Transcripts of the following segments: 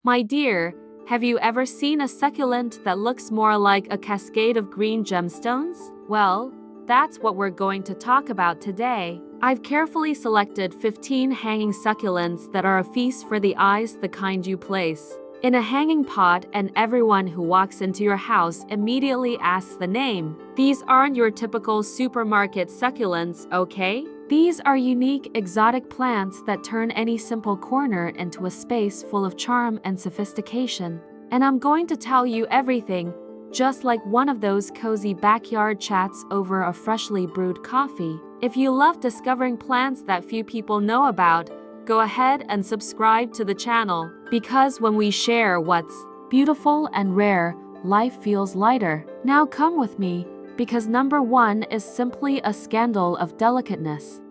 My dear, have you ever seen a succulent that looks more like a cascade of green gemstones? Well, that's what we're going to talk about today. I've carefully selected 15 hanging succulents that are a feast for the eyes, the kind you place in a hanging pot and everyone who walks into your house immediately asks the name. These aren't your typical supermarket succulents, okay? These are unique, exotic plants that turn any simple corner into a space full of charm and sophistication. And I'm going to tell you everything, just like one of those cozy backyard chats over a freshly brewed coffee. If you love discovering plants that few people know about, go ahead and subscribe to the channel, because when we share what's beautiful and rare, life feels lighter. Now come with me, because number 1 is simply a scandal of delicateness.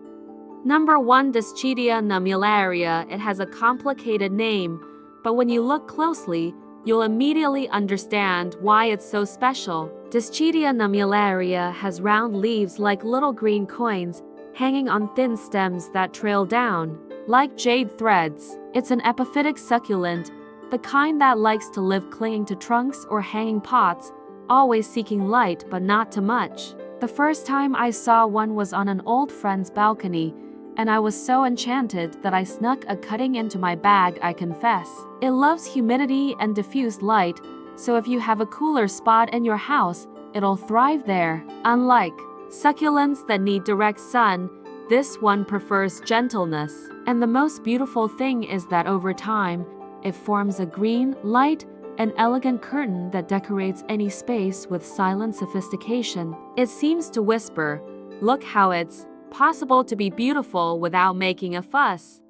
Number 1, Dischidia nummularia. It has a complicated name, but when you look closely, you'll immediately understand why it's so special. Dischidia nummularia has round leaves like little green coins, hanging on thin stems that trail down like jade threads. It's an epiphytic succulent, the kind that likes to live clinging to trunks or hanging pots, always seeking light but not too much. The first time I saw one was on an old friend's balcony, and I was so enchanted that I snuck a cutting into my bag, I confess. It loves humidity and diffused light, so if you have a cooler spot in your house, it'll thrive there. Unlike succulents that need direct sun, this one prefers gentleness. And the most beautiful thing is that over time, it forms a green, light, and elegant curtain that decorates any space with silent sophistication. It seems to whisper, look how it's possible to be beautiful without making a fuss.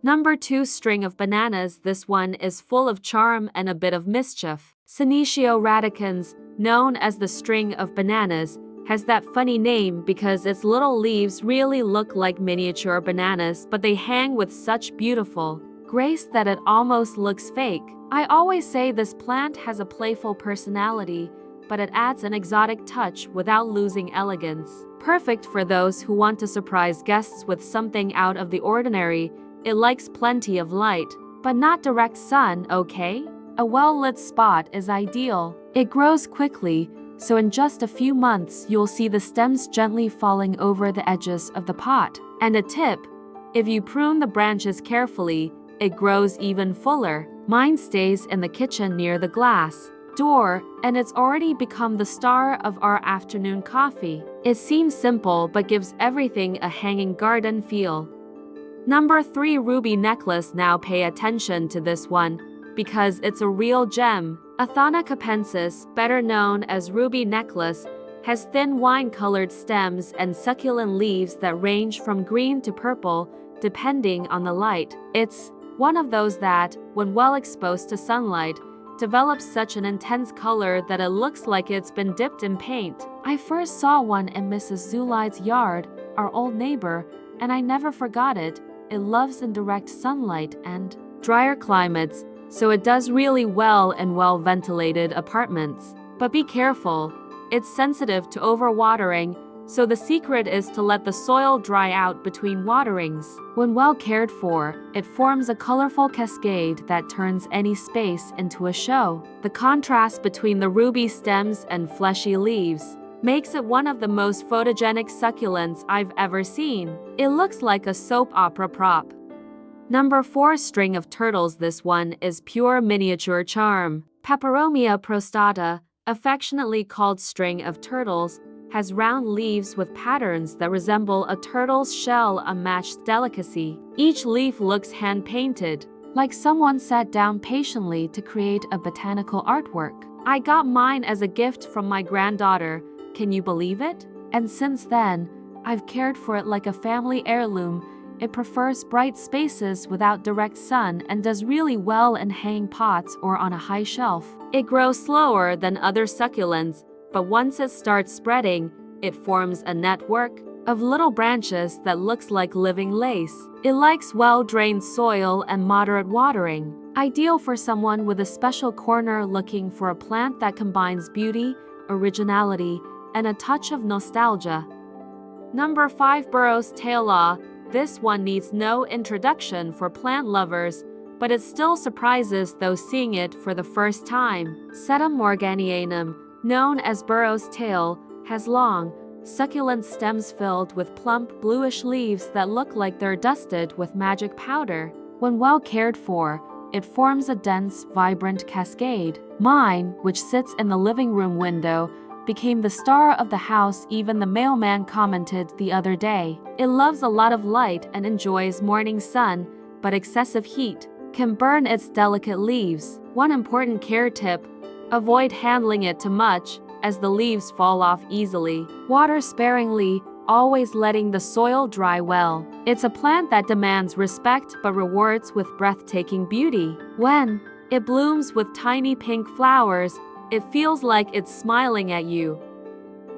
Number 2, string of bananas. This one is full of charm and a bit of mischief. Senecio Rowleyanus, known as the string of bananas, has that funny name because its little leaves really look like miniature bananas, but they hang with such beautiful grace that it almost looks fake. I always say this plant has a playful personality, but it adds an exotic touch without losing elegance. Perfect for those who want to surprise guests with something out of the ordinary. It likes plenty of light, but not direct sun, okay? A well-lit spot is ideal. It grows quickly, so in just a few months you'll see the stems gently falling over the edges of the pot. And a tip, if you prune the branches carefully, it grows even fuller. Mine stays in the kitchen near the glass door, and it's already become the star of our afternoon coffee. It seems simple but gives everything a hanging garden feel. Number 3, ruby necklace. Now pay attention to this one, because it's a real gem. Athana capensis, better known as ruby necklace, has thin wine-colored stems and succulent leaves that range from green to purple, depending on the light. It's one of those that, when well exposed to sunlight, develops such an intense color that it looks like it's been dipped in paint. I first saw one in Mrs. Zulide's yard, our old neighbor, and I never forgot it. It loves indirect sunlight and drier climates, so it does really well in well-ventilated apartments. But be careful, it's sensitive to overwatering, so the secret is to let the soil dry out between waterings. When well cared for, it forms a colorful cascade that turns any space into a show. The contrast between the ruby stems and fleshy leaves makes it one of the most photogenic succulents I've ever seen. It looks like a soap opera prop. Number 4, string of turtles. This one is pure miniature charm. Peperomia prostata, affectionately called string of turtles, has round leaves with patterns that resemble a turtle's shell, a matched delicacy. Each leaf looks hand-painted, like someone sat down patiently to create a botanical artwork. I got mine as a gift from my granddaughter. Can you believe it? And since then, I've cared for it like a family heirloom. It prefers bright spaces without direct sun and does really well in hanging pots or on a high shelf. It grows slower than other succulents, but once it starts spreading, it forms a network of little branches that looks like living lace. It likes well-drained soil and moderate watering, ideal for someone with a special corner looking for a plant that combines beauty, originality, and a touch of nostalgia. Number 5, Burros tailor. This one needs no introduction for plant lovers, but it still surprises those seeing it for the first time. Sedum morganianum, known as burro's tail, has long, succulent stems filled with plump bluish leaves that look like they're dusted with magic powder. When well cared for, it forms a dense, vibrant cascade. Mine, which sits in the living room window, became the star of the house. Even the mailman commented the other day. It loves a lot of light and enjoys morning sun, but excessive heat can burn its delicate leaves. One important care tip: avoid handling it too much, as the leaves fall off easily. Water sparingly, always letting the soil dry well. It's a plant that demands respect but rewards with breathtaking beauty. When it blooms with tiny pink flowers, it feels like it's smiling at you.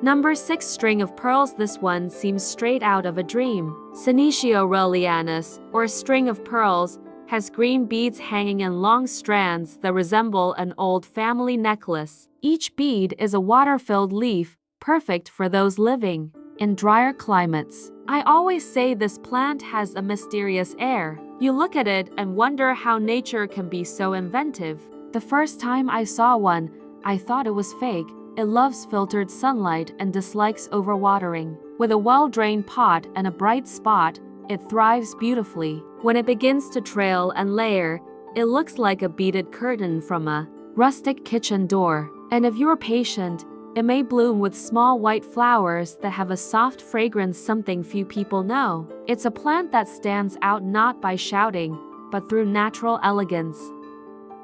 Number 6, string of pearls. This one seems straight out of a dream. Senecio Rowleyanus, or string of pearls, has green beads hanging in long strands that resemble an old family necklace. Each bead is a water-filled leaf, perfect for those living in drier climates. I always say this plant has a mysterious air. You look at it and wonder how nature can be so inventive. The first time I saw one, I thought it was fake. It loves filtered sunlight and dislikes overwatering. With a well-drained pot and a bright spot, it thrives beautifully. When it begins to trail and layer, it looks like a beaded curtain from a rustic kitchen door. And if you're patient, it may bloom with small white flowers that have a soft fragrance, something few people know. It's a plant that stands out not by shouting, but through natural elegance.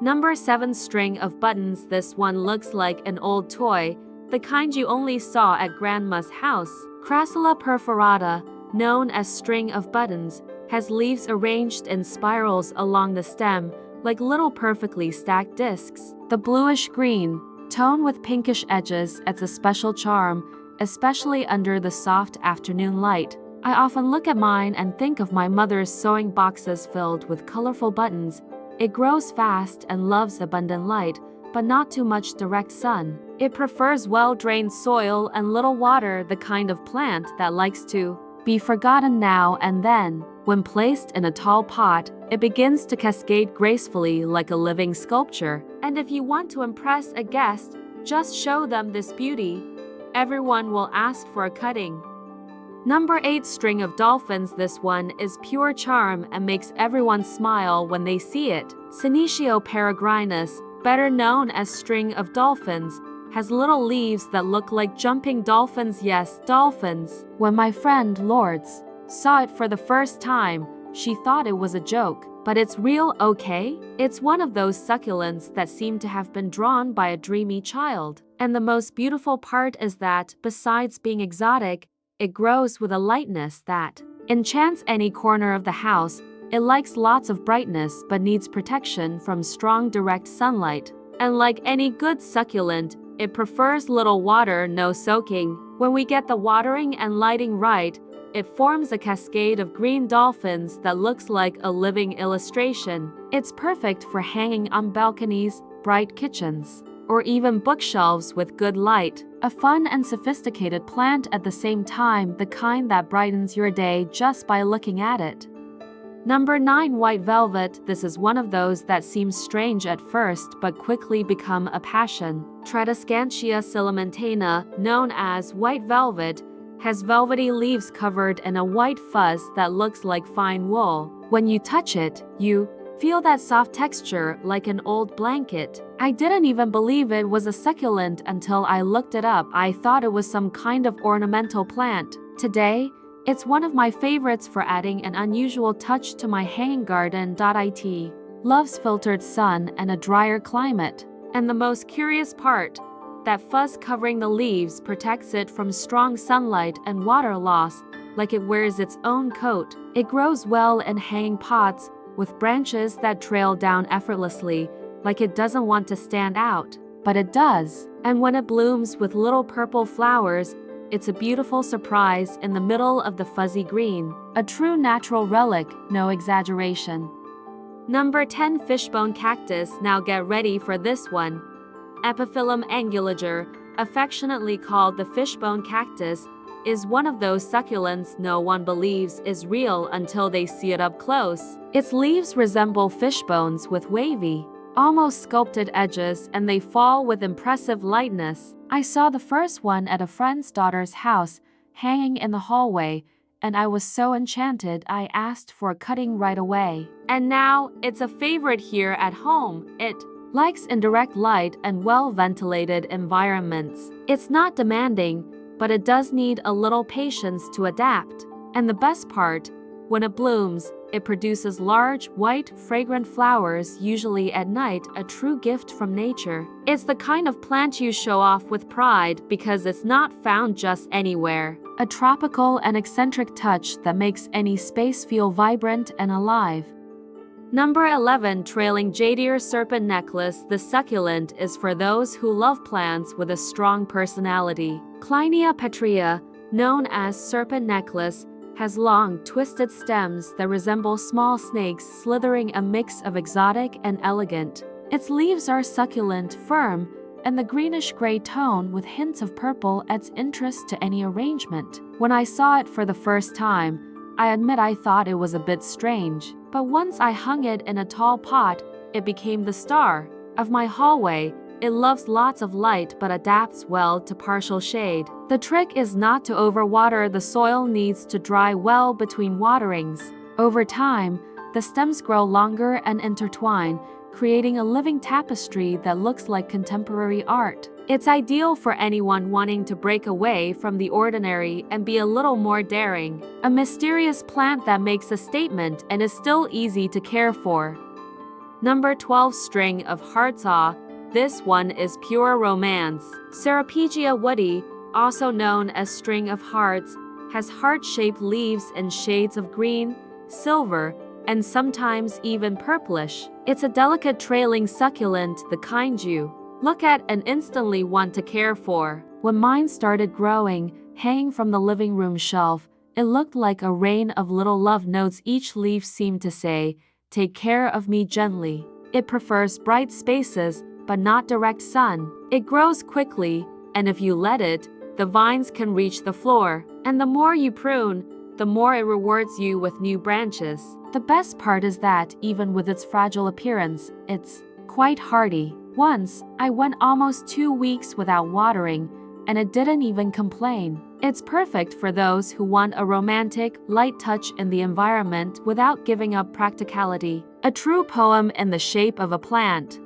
Number 7, string of buttons. This one looks like an old toy, the kind you only saw at grandma's house. Crassula perforata, known as string of buttons, has leaves arranged in spirals along the stem, like little perfectly stacked discs. The bluish-green tone with pinkish edges adds a special charm, especially under the soft afternoon light. I often look at mine and think of my mother's sewing boxes filled with colorful buttons. It grows fast and loves abundant light, but not too much direct sun. It prefers well-drained soil and little water, the kind of plant that likes to be forgotten now and then. When placed in a tall pot, it begins to cascade gracefully like a living sculpture. And if you want to impress a guest, just show them this beauty. Everyone will ask for a cutting. Number 8, string of dolphins. This one is pure charm and makes everyone smile when they see it. Senecio peregrinus, better known as string of dolphins, has little leaves that look like jumping dolphins. Yes, dolphins. When my friend Lourdes saw it for the first time, she thought it was a joke. But it's real, okay? It's one of those succulents that seem to have been drawn by a dreamy child. And the most beautiful part is that, besides being exotic, it grows with a lightness that enchants any corner of the house. It likes lots of brightness but needs protection from strong direct sunlight. And like any good succulent, it prefers little water, no soaking. When we get the watering and lighting right, it forms a cascade of green dolphins that looks like a living illustration. It's perfect for hanging on balconies, bright kitchens, or even bookshelves with good light. A fun and sophisticated plant at the same time, the kind that brightens your day just by looking at it. Number 9, white velvet. This is one of those that seems strange at first but quickly become a passion. Tradescantia silamentana, known as white velvet, has velvety leaves covered in a white fuzz that looks like fine wool. When you touch it, you feel that soft texture like an old blanket. I didn't even believe it was a succulent until I looked it up. I thought it was some kind of ornamental plant. Today, it's one of my favorites for adding an unusual touch to my hanging garden. It loves filtered sun and a drier climate. And the most curious part, that fuzz covering the leaves protects it from strong sunlight and water loss, like it wears its own coat. It grows well in hanging pots, with branches that trail down effortlessly, like it doesn't want to stand out. But it does. And when it blooms with little purple flowers, it's a beautiful surprise in the middle of the fuzzy green. A true natural relic, no exaggeration. Number 10, fishbone cactus. Now get ready for this one. Epiphyllum angulager, affectionately called the fishbone cactus, is one of those succulents no one believes is real until they see it up close. Its leaves resemble fish bones with wavy, almost sculpted edges, and they fall with impressive lightness. I saw the first one at a friend's daughter's house, hanging in the hallway, and I was so enchanted I asked for a cutting right away. And now, it's a favorite here at home. It likes indirect light and well-ventilated environments. It's not demanding, but it does need a little patience to adapt. And the best part, when it blooms, it produces large, white, fragrant flowers, usually at night, a true gift from nature. It's the kind of plant you show off with pride because it's not found just anywhere. A tropical and eccentric touch that makes any space feel vibrant and alive. Number 11. Trailing Jade Serpent Necklace. The succulent is for those who love plants with a strong personality. Kleinia petrea, known as serpent necklace, has long, twisted stems that resemble small snakes slithering, a mix of exotic and elegant. Its leaves are succulent, firm, and the greenish-gray tone with hints of purple adds interest to any arrangement. When I saw it for the first time, I admit I thought it was a bit strange, but once I hung it in a tall pot, it became the star of my hallway. It loves lots of light but adapts well to partial shade. The trick is not to overwater. The soil needs to dry well between waterings. Over time, the stems grow longer and intertwine, creating a living tapestry that looks like contemporary art. It's ideal for anyone wanting to break away from the ordinary and be a little more daring. A mysterious plant that makes a statement and is still easy to care for. Number 12. String of Hearts. This one is pure romance. Ceropegia woody, also known as string of hearts, has heart-shaped leaves in shades of green, silver, and sometimes even purplish. It's a delicate trailing succulent, the kind you look at and instantly want to care for. When mine started growing, hanging from the living room shelf, it looked like a rain of little love notes. Each leaf seemed to say, "Take care of me gently." It prefers bright spaces, but not direct sun. It grows quickly, and if you let it, the vines can reach the floor. And the more you prune, the more it rewards you with new branches. The best part is that, even with its fragile appearance, it's quite hardy. Once, I went almost 2 weeks without watering, and it didn't even complain. It's perfect for those who want a romantic, light touch in the environment without giving up practicality. A true poem in the shape of a plant.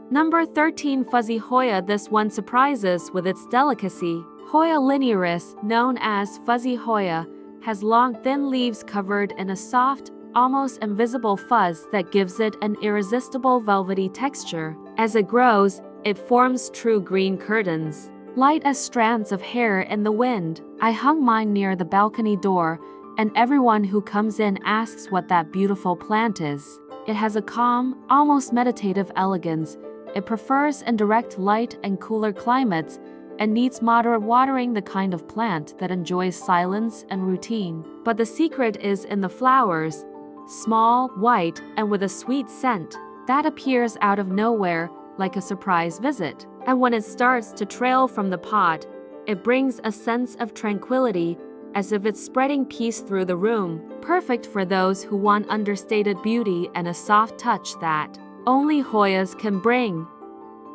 Number 13. Fuzzy Hoya. This one surprises with its delicacy. Hoya linearis, known as fuzzy Hoya, has long, thin leaves covered in a soft, almost invisible fuzz that gives it an irresistible velvety texture. As it grows, it forms true green curtains, light as strands of hair in the wind. I hung mine near the balcony door, and everyone who comes in asks what that beautiful plant is. It has a calm, almost meditative elegance. It prefers indirect light and cooler climates, and needs moderate watering, the kind of plant that enjoys silence and routine. But the secret is in the flowers, small, white, and with a sweet scent that appears out of nowhere, like a surprise visit. And when it starts to trail from the pot, it brings a sense of tranquility, as if it's spreading peace through the room. Perfect for those who want understated beauty and a soft touch that only Hoyas can bring.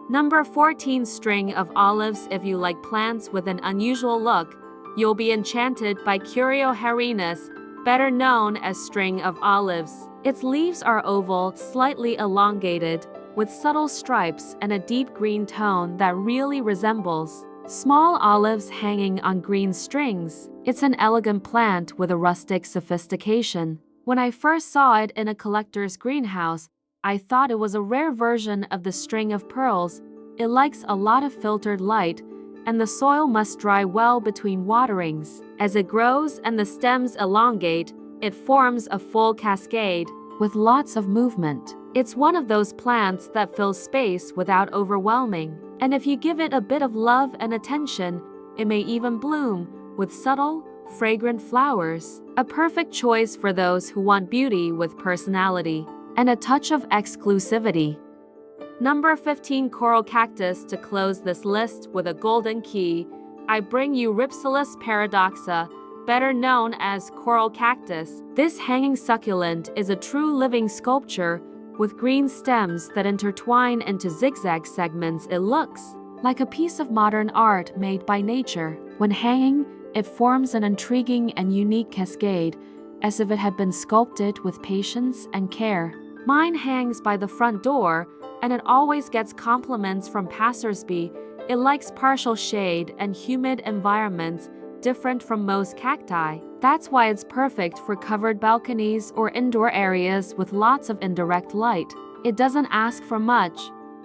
Number 14. String of Olives. If you like plants with an unusual look, you'll be enchanted by Rowleyanus, better known as string of olives. Its leaves are oval, slightly elongated, with subtle stripes and a deep green tone that really resembles small olives hanging on green strings. It's an elegant plant with a rustic sophistication. When I first saw it in a collector's greenhouse, I thought it was a rare version of the string of pearls. It likes a lot of filtered light, and the soil must dry well between waterings. As it grows and the stems elongate, it forms a full cascade with lots of movement. It's one of those plants that fills space without overwhelming. And if you give it a bit of love and attention, it may even bloom with subtle, fragrant flowers. A perfect choice for those who want beauty with personality and a touch of exclusivity. Number 15. Coral cactus. To close this list with a golden key, I bring you Rhipsalis paradoxa, better known as coral cactus. This hanging succulent is a true living sculpture with green stems that intertwine into zigzag segments. It looks like a piece of modern art made by nature. When hanging, it forms an intriguing and unique cascade, as if it had been sculpted with patience and care. Mine hangs by the front door, and it always gets compliments from passersby. It likes partial shade and humid environments, different from most cacti. That's why it's perfect for covered balconies or indoor areas with lots of indirect light. It doesn't ask for much: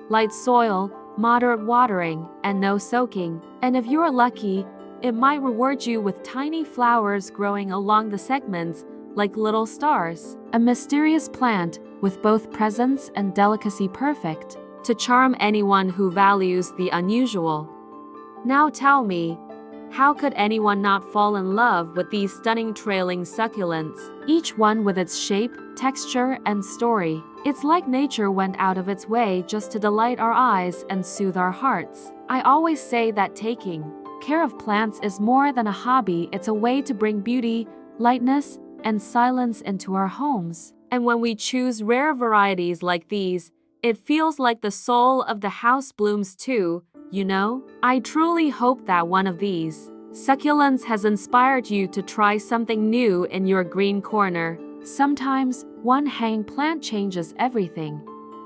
light soil, moderate watering, and no soaking. And if you're lucky, it might reward you with tiny flowers growing along the segments like little stars. A mysterious plant with both presence and delicacy, perfect to charm anyone who values the unusual. Now tell me, how could anyone not fall in love with these stunning trailing succulents, each one with its shape, texture, and story? It's like nature went out of its way just to delight our eyes and soothe our hearts. I always say that taking care of plants is more than a hobby. It's a way to bring beauty, lightness, and silence into our homes. And when we choose rare varieties like these, it feels like the soul of the house blooms too, you know? I truly hope that one of these succulents has inspired you to try something new in your green corner. Sometimes, one hanging plant changes everything.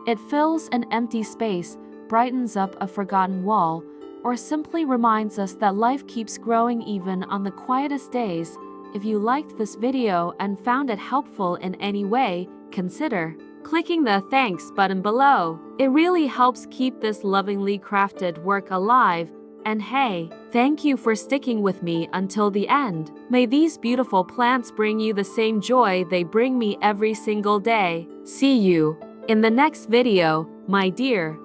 It fills an empty space, brightens up a forgotten wall, or simply reminds us that life keeps growing even on the quietest days. If you liked this video and found it helpful in any way, consider clicking the thanks button below. It really helps keep this lovingly crafted work alive. And hey, thank you for sticking with me until the end. May these beautiful plants bring you the same joy they bring me every single day. See you in the next video, my dear.